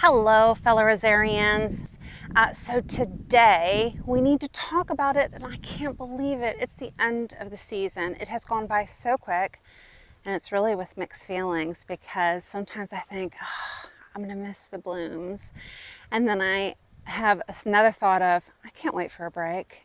Hello, fellow rosarians. So today we need to talk about it, and I can't believe it. It's the end of the season. It has gone by so quick, and it's really with mixed feelings because sometimes I think, oh, I'm going to miss the blooms. And then I have another thought of, I can't wait for a break.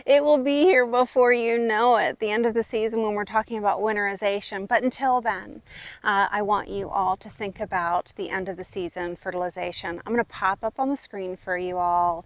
It will be here before you know it, the end of the season when we're talking about winterization. But until then, I want you all to think about the end of the season fertilization. I'm going to pop up on the screen for you all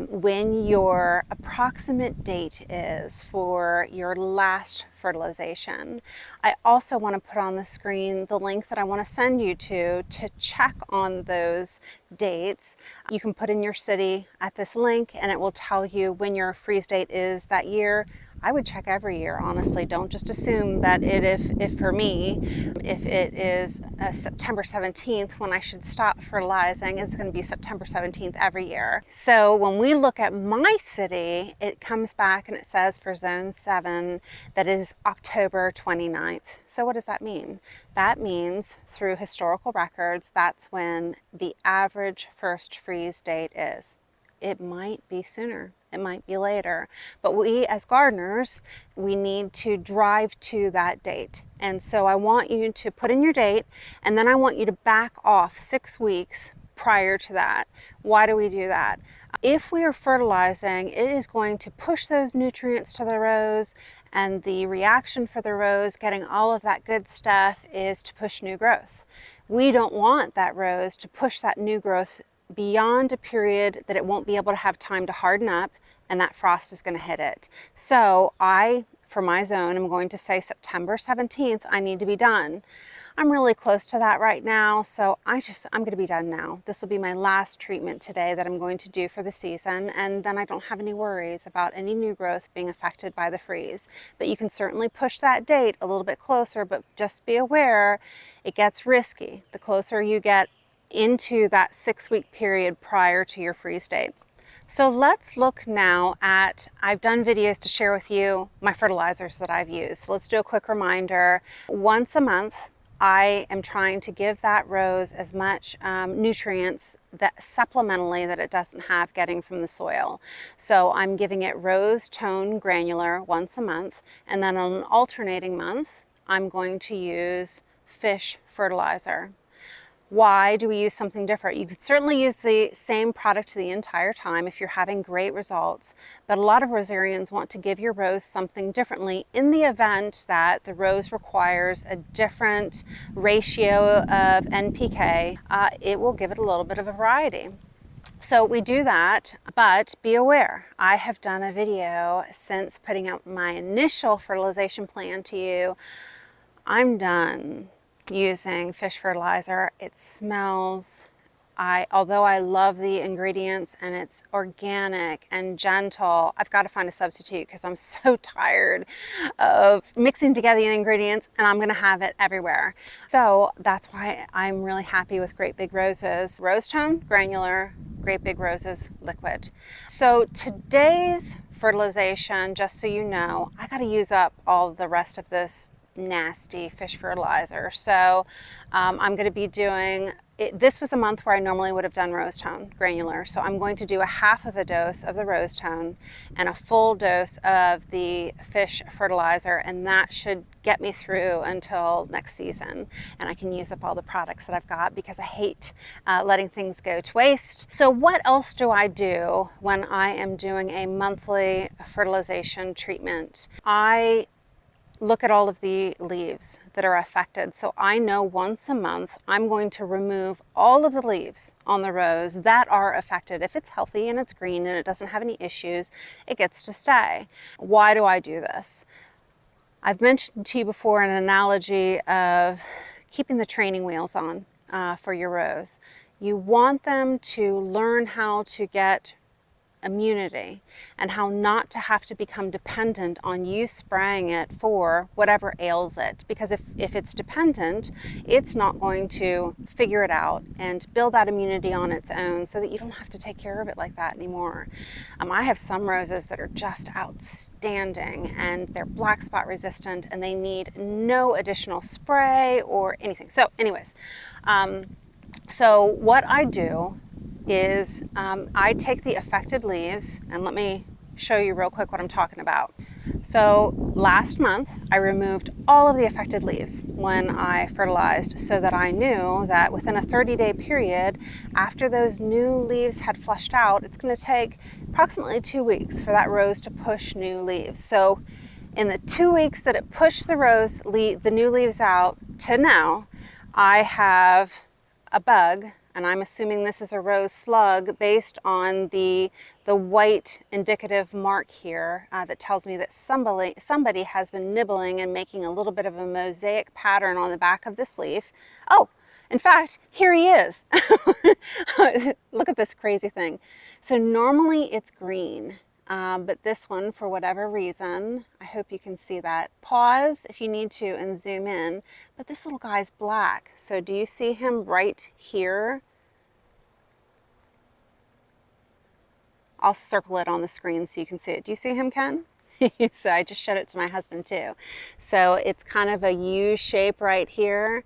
when your approximate date is for your last fertilization. I also want to put on the screen the link that I want to send you to check on those dates. You can put in your city at this link and it will tell you when your freeze date is that year. I would check every year, honestly. Don't just assume that if for me, if it is September 17th when I should stop fertilizing, it's going to be September 17th every year. So when we look at my city, it comes back and it says for zone 7 that it is October 29th. So what does that mean? That means through historical records, that's when the average first freeze date is. It might be sooner, it might be later, but we as gardeners, we need to drive to that date. And so I want you to put in your date, and then I want you to back off 6 weeks prior to that. Why do we do that? If we are fertilizing, it is going to push those nutrients to the rows, and the reaction for the rose getting all of that good stuff is to push new growth. We don't want that rose to push that new growth beyond a period that it won't be able to have time to harden up, and that frost is going to hit it. So for my zone, I'm going to say September 17th, I need to be done. I'm really close to that right now, so I'm going to be done now. This will be my last treatment today that I'm going to do for the season, and then I don't have any worries about any new growth being affected by the freeze. But you can certainly push that date a little bit closer, but just be aware it gets risky the closer you get into that 6-week period prior to your freeze date. So let's look now at, I've done videos to share with you my fertilizers that I've used. So let's do a quick reminder. Once a month, I am trying to give that rose as much nutrients that supplementally that it doesn't have getting from the soil. So I'm giving it Rose Tone Granular once a month, and then on an alternating month, I'm going to use Fish Fertilizer. Why do we use something different? You could certainly use the same product the entire time if you're having great results, but a lot of rosarians want to give your rose something differently in the event that the rose requires a different ratio of NPK. It will give it a little bit of a variety. So we do that, but be aware, I have done a video since putting out my initial fertilization plan to you. I'm done using Fish Fertilizer. It smells, although I love the ingredients and it's organic and gentle, I've got to find a substitute because I'm so tired of mixing together the ingredients, and I'm going to have it everywhere. So that's why I'm really happy with Great Big Roses Rose Tone Granular, Great Big Roses Liquid. So today's fertilization, just so you know, I got to use up all the rest of this nasty fish fertilizer. So I'm going to be doing it. This was a month where I normally would have done Rose Tone Granular, so I'm going to do a half of a dose of the Rose Tone and a full dose of the Fish Fertilizer, and that should get me through until next season, and I can use up all the products that I've got because I hate letting things go to waste. So what else do I do when I am doing a monthly fertilization treatment? I look at all of the leaves that are affected. So I know once a month I'm going to remove all of the leaves on the rose that are affected. If it's healthy and it's green and it doesn't have any issues, it gets to stay. Why do I do this? I've mentioned to you before an analogy of keeping the training wheels on for your rose. You want them to learn how to get immunity and how not to have to become dependent on you spraying it for whatever ails it, because if it's dependent, it's not going to figure it out and build that immunity on its own so that you don't have to take care of it like that anymore. I have some roses that are just outstanding and they're black spot resistant and they need no additional spray or anything. So anyways, So what I do is I take the affected leaves, and let me show you real quick what I'm talking about. So last month I removed all of the affected leaves when I fertilized, so that I knew that within a 30-day period after those new leaves had flushed out, it's going to take approximately 2 weeks for that rose to push new leaves. So in the 2 weeks that it pushed the new leaves out to now, I have a bug, and I'm assuming this is a rose slug based on the white indicative mark here that tells me that somebody has been nibbling and making a little bit of a mosaic pattern on the back of this leaf. Oh, in fact, here he is. Look at this crazy thing. So normally it's green, but this one, for whatever reason, I hope you can see that. Pause if you need to and zoom in, but this little guy's black. So do you see him right here? I'll circle it on the screen so you can see it. Do you see him, Ken? So I just showed it to my husband too. So it's kind of a U shape right here.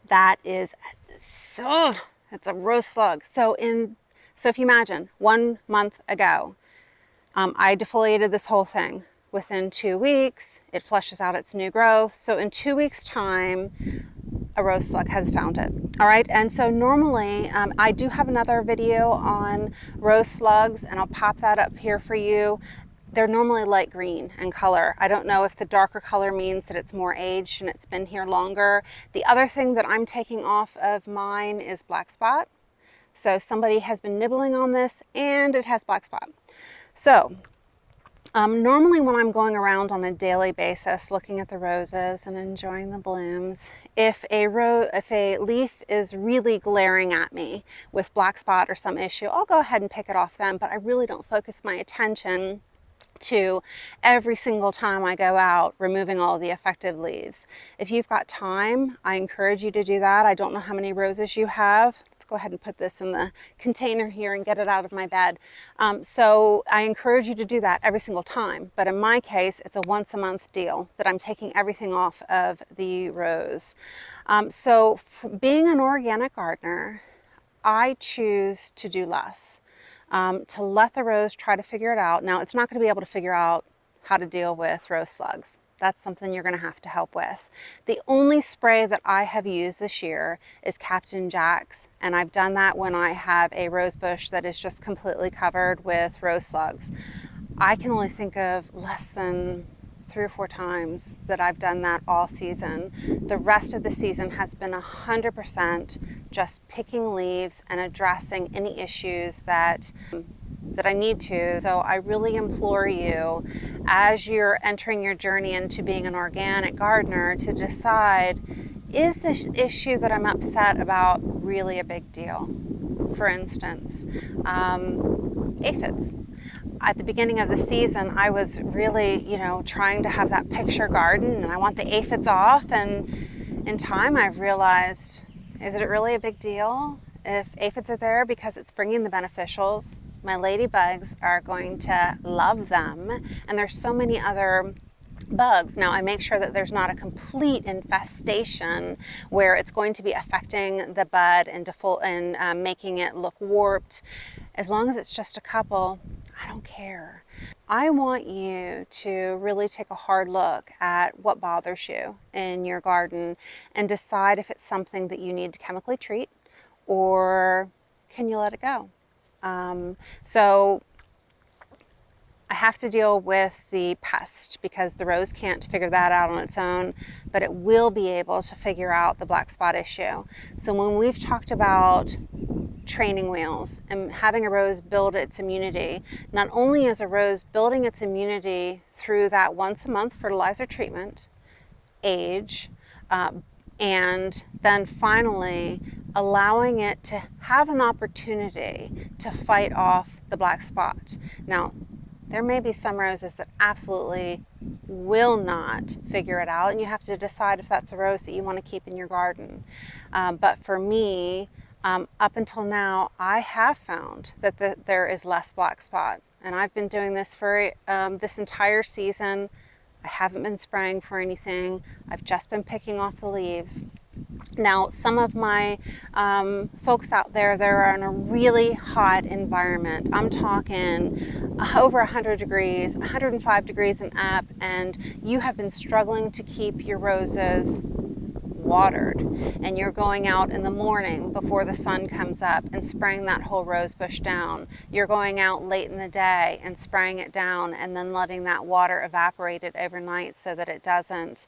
That is it's a rose slug. So if you imagine 1 month ago, I defoliated this whole thing. Within 2 weeks, it flushes out its new growth. So in 2 weeks' time, a rose slug has found it. All right, and so normally I do have another video on rose slugs, and I'll pop that up here for you. They're normally light green in color. I don't know if the darker color means that it's more aged and it's been here longer. The other thing that I'm taking off of mine is black spot. So somebody has been nibbling on this and it has black spot. So normally when I'm going around on a daily basis looking at the roses and enjoying the blooms, if a leaf is really glaring at me with black spot or some issue, I'll go ahead and pick it off then, but I really don't focus my attention to every single time I go out removing all the affected leaves. If you've got time, I encourage you to do that. I don't know how many roses you have. Go ahead and put this in the container here and get it out of my bed. So I encourage you to do that every single time. But in my case, it's a once a month deal that I'm taking everything off of the rose. So being an organic gardener, I choose to do less, to let the rose try to figure it out. Now, it's not going to be able to figure out how to deal with rose slugs. That's something you're going to have to help with. The only spray that I have used this year is Captain Jack's, and I've done that when I have a rose bush that is just completely covered with rose slugs. I can only think of less than 3 or 4 times that I've done that all season. The rest of the season has been 100% just picking leaves and addressing any issues that I need to. So I really implore you, as you're entering your journey into being an organic gardener, to decide, is this issue that I'm upset about really a big deal? For instance, aphids. At the beginning of the season, I was really, trying to have that picture garden, and I want the aphids off, and in time I've realized, is it really a big deal if aphids are there? Because it's bringing the beneficials. My ladybugs are going to love them, and there's so many other bugs. Now I make sure that there's not a complete infestation where it's going to be affecting the bud and making it look warped. As long as it's just a couple, I don't care. I want you to really take a hard look at what bothers you in your garden and decide if it's something that you need to chemically treat, or can you let it go? So I have to deal with the pest because the rose can't figure that out on its own, but it will be able to figure out the black spot issue. So when we've talked about training wheels and having a rose build its immunity, not only is a rose building its immunity through that once a month fertilizer treatment, age, and then finally allowing it to have an opportunity to fight off the black spot. Now, there may be some roses that absolutely will not figure it out, and you have to decide if that's a rose that you want to keep in your garden. But for me, up until now, I have found that there is less black spot, and I've been doing this for this entire season. I haven't been spraying for anything. I've just been picking off the leaves. Now, some of my folks out there, they're in a really hot environment. I'm talking over 100 degrees, 105 degrees and up, and you have been struggling to keep your roses watered, and you're going out in the morning before the sun comes up and spraying that whole rose bush down. You're going out late in the day and spraying it down and then letting that water evaporate it overnight so that it doesn't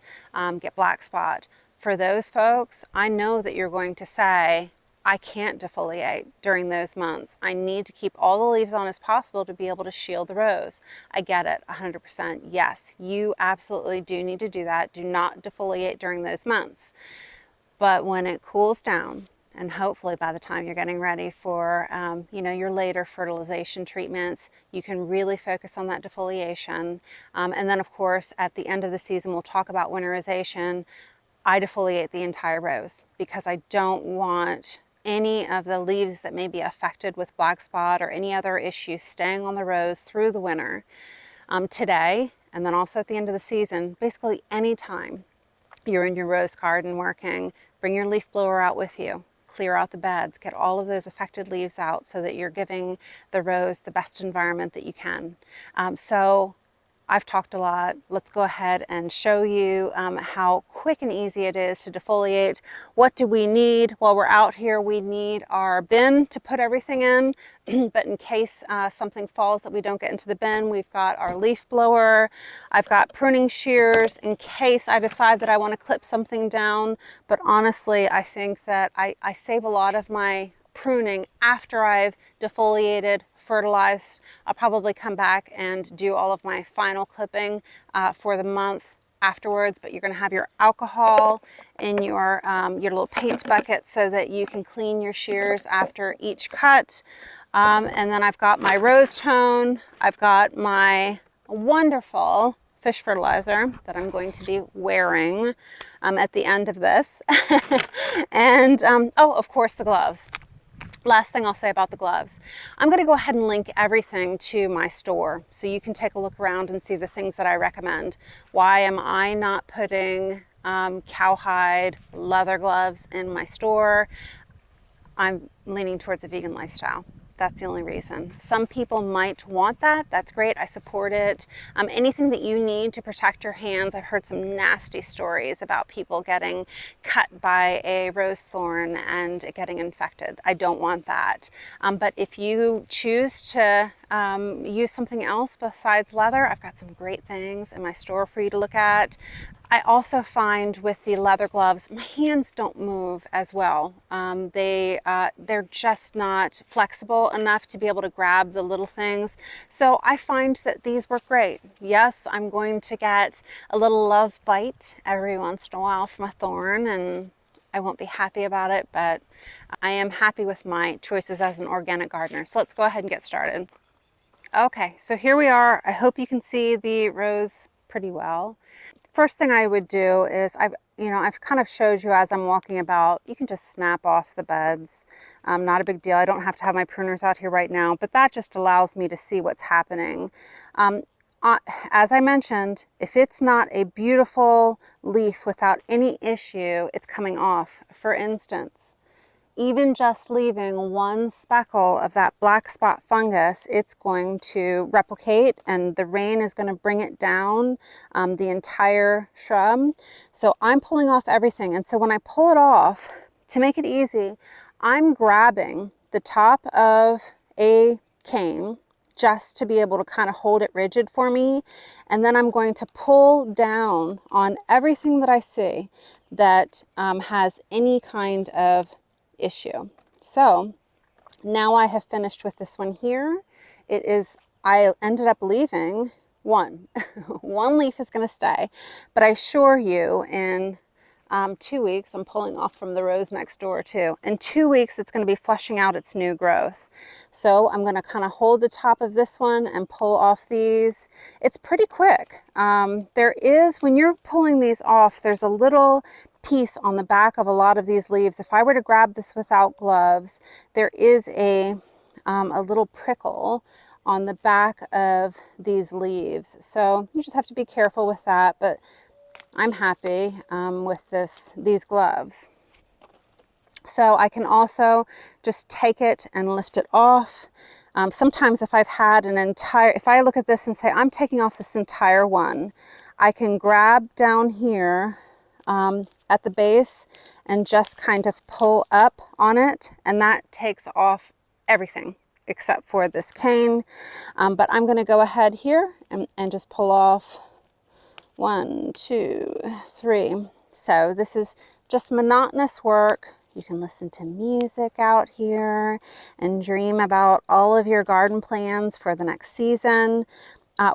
get black spot. For those folks, I know that you're going to say, I can't defoliate during those months. I need to keep all the leaves on as possible to be able to shield the rose. I get it, 100%. Yes, you absolutely do need to do that. Do not defoliate during those months. But when it cools down, and hopefully by the time you're getting ready for your later fertilization treatments, you can really focus on that defoliation. And then of course, at the end of the season, we'll talk about winterization. I defoliate the entire rose because I don't want any of the leaves that may be affected with black spot or any other issues staying on the rose through the winter. Today, and then also at the end of the season, basically anytime you're in your rose garden working, bring your leaf blower out with you, clear out the beds, get all of those affected leaves out so that you're giving the rose the best environment that you can. So I've talked a lot. Let's go ahead and show you how quick and easy it is to defoliate. What do we need while we're out here? We need our bin to put everything in, but in case something falls that we don't get into the bin, we've got our leaf blower. I've got pruning shears in case I decide that I want to clip something down. But honestly, I think that I save a lot of my pruning after I've defoliated, fertilized. I'll probably come back and do all of my final clipping for the month afterwards, but you're going to have your alcohol in your little paint bucket so that you can clean your shears after each cut. And then I've got my rose tone. I've got my wonderful Fish Fertilizer that I'm going to be wearing at the end of this. And oh, of course, the gloves. Last thing I'll say about the gloves, I'm going to go ahead and link everything to my store so you can take a look around and see the things that I recommend. Why am I not putting cowhide leather gloves in my store? I'm leaning towards a vegan lifestyle. That's the only reason. Some people might want that. That's great. I support it. Anything that you need to protect your hands. I've heard some nasty stories about people getting cut by a rose thorn and getting infected. I don't want that. But if you choose to use something else besides leather, I've got some great things in my store for you to look at. I also find with the leather gloves, my hands don't move as well. They're just not flexible enough to be able to grab the little things. So I find that these work great. Yes, I'm going to get a little love bite every once in a while from a thorn, and I won't be happy about it, but I am happy with my choices as an organic gardener. So let's go ahead and get started. Okay, so here we are. I hope you can see the rose pretty well. First thing I would do is I've kind of showed you as I'm walking about, you can just snap off the beds. Not a big deal. I don't have to have my pruners out here right now, but that just allows me to see what's happening. As I mentioned, if it's not a beautiful leaf without any issue, it's coming off. For instance, even just leaving one speckle of that black spot fungus, it's going to replicate and the rain is going to bring it down the entire shrub. So I'm pulling off everything. And so when I pull it off, to make it easy, I'm grabbing the top of a cane just to be able to kind of hold it rigid for me. And then I'm going to pull down on everything that I see that has any kind of issue. So now I have finished with this one here. I ended up leaving one. One leaf is going to stay, but I assure you in 2 weeks, I'm pulling off from the rose next door too. In 2 weeks, it's going to be flushing out its new growth. So I'm going to kind of hold the top of this one and pull off these. It's pretty quick. When you're pulling these off, there's a little piece on the back of a lot of these leaves. If I were to grab this without gloves, there is a little prickle on the back of these leaves. So you just have to be careful with that, but I'm happy with these gloves. So I can also just take it and lift it off. Sometimes if I've had if I look at this and say, I'm taking off this entire one, I can grab down here at the base and just kind of pull up on it, and that takes off everything except for this cane. But I'm going to go ahead here and just pull off 1, 2, 3. So this is just monotonous work. You can listen to music out here and dream about all of your garden plans for the next season.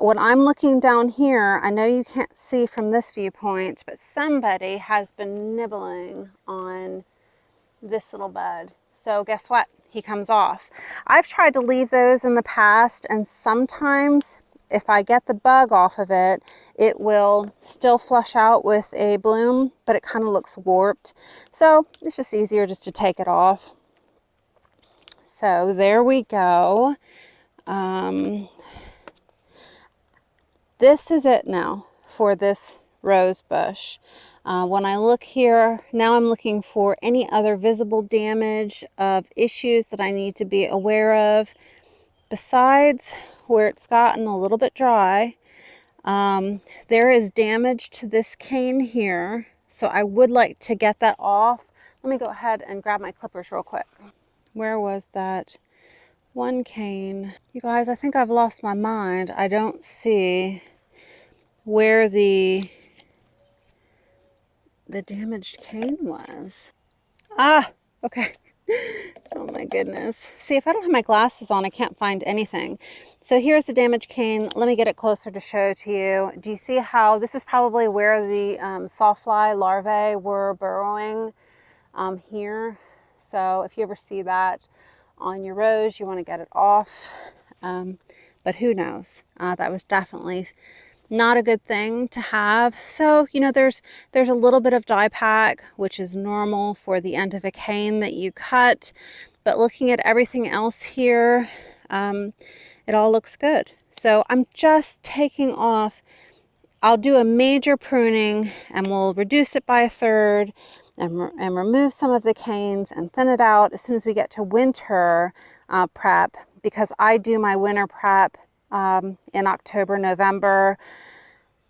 When I'm looking down here, I know you can't see from this viewpoint, but somebody has been nibbling on this little bud. So guess what? He comes off. I've tried to leave those in the past, and sometimes if I get the bug off of it, it will still flush out with a bloom, but it kind of looks warped. So it's just easier just to take it off. So there we go. This is it now for this rose bush. When I look here, now I'm looking for any other visible damage of issues that I need to be aware of. Besides where it's gotten a little bit dry, there is damage to this cane here. So I would like to get that off. Let me go ahead and grab my clippers real quick. Where was that one cane? You guys, I think I've lost my mind. I don't see where the damaged cane was. Ah, okay. Oh my goodness. See, if I don't have my glasses on, I can't find anything. So here's the damaged cane. Let me get it closer to show to you. Do you see how this is probably where the sawfly larvae were burrowing here? So if you ever see that on your rose, you want to get it off. But who knows? That was definitely not a good thing to have. So, you know, there's a little bit of dye pack, which is normal for the end of a cane that you cut. But looking at everything else here, it all looks good. So I'm just taking off. I'll do a major pruning and we'll reduce it by a third and remove some of the canes and thin it out as soon as we get to winter prep, because I do my winter prep in October, November.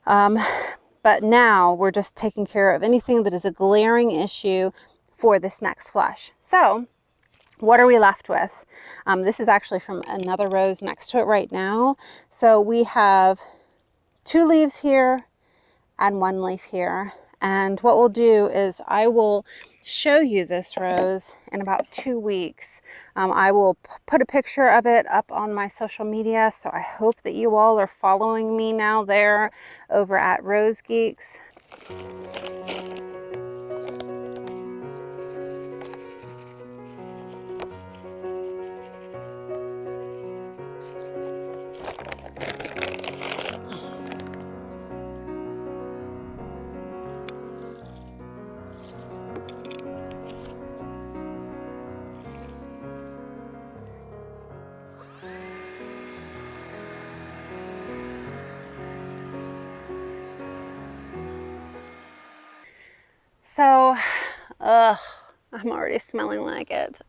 But now we're just taking care of anything that is a glaring issue for this next flush. So what are we left with? This is actually from another rose next to it right now. So we have 2 leaves here and 1 leaf here. And what we'll do is I will show you this rose in about 2 weeks. I will put a picture of it up on my social media, so I hope that you all are following me now there over at Rose Geeks. So, I'm already smelling like it.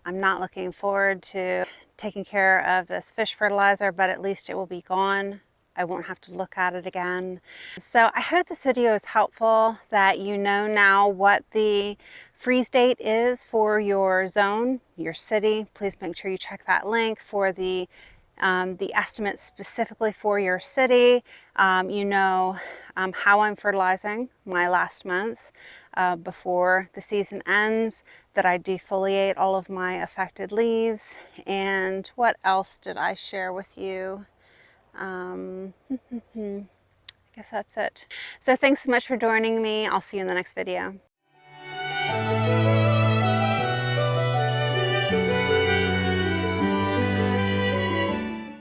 I'm not looking forward to taking care of this fish fertilizer, but at least it will be gone. I won't have to look at it again. So I hope this video is helpful, that you know now what the freeze date is for your zone, your city. Please make sure you check that link for the estimates specifically for your city. You know how I'm fertilizing my last month before the season ends, that I defoliate all of my affected leaves. And what else did I share with you? I guess that's it. So thanks so much for joining me. I'll see you in the next video.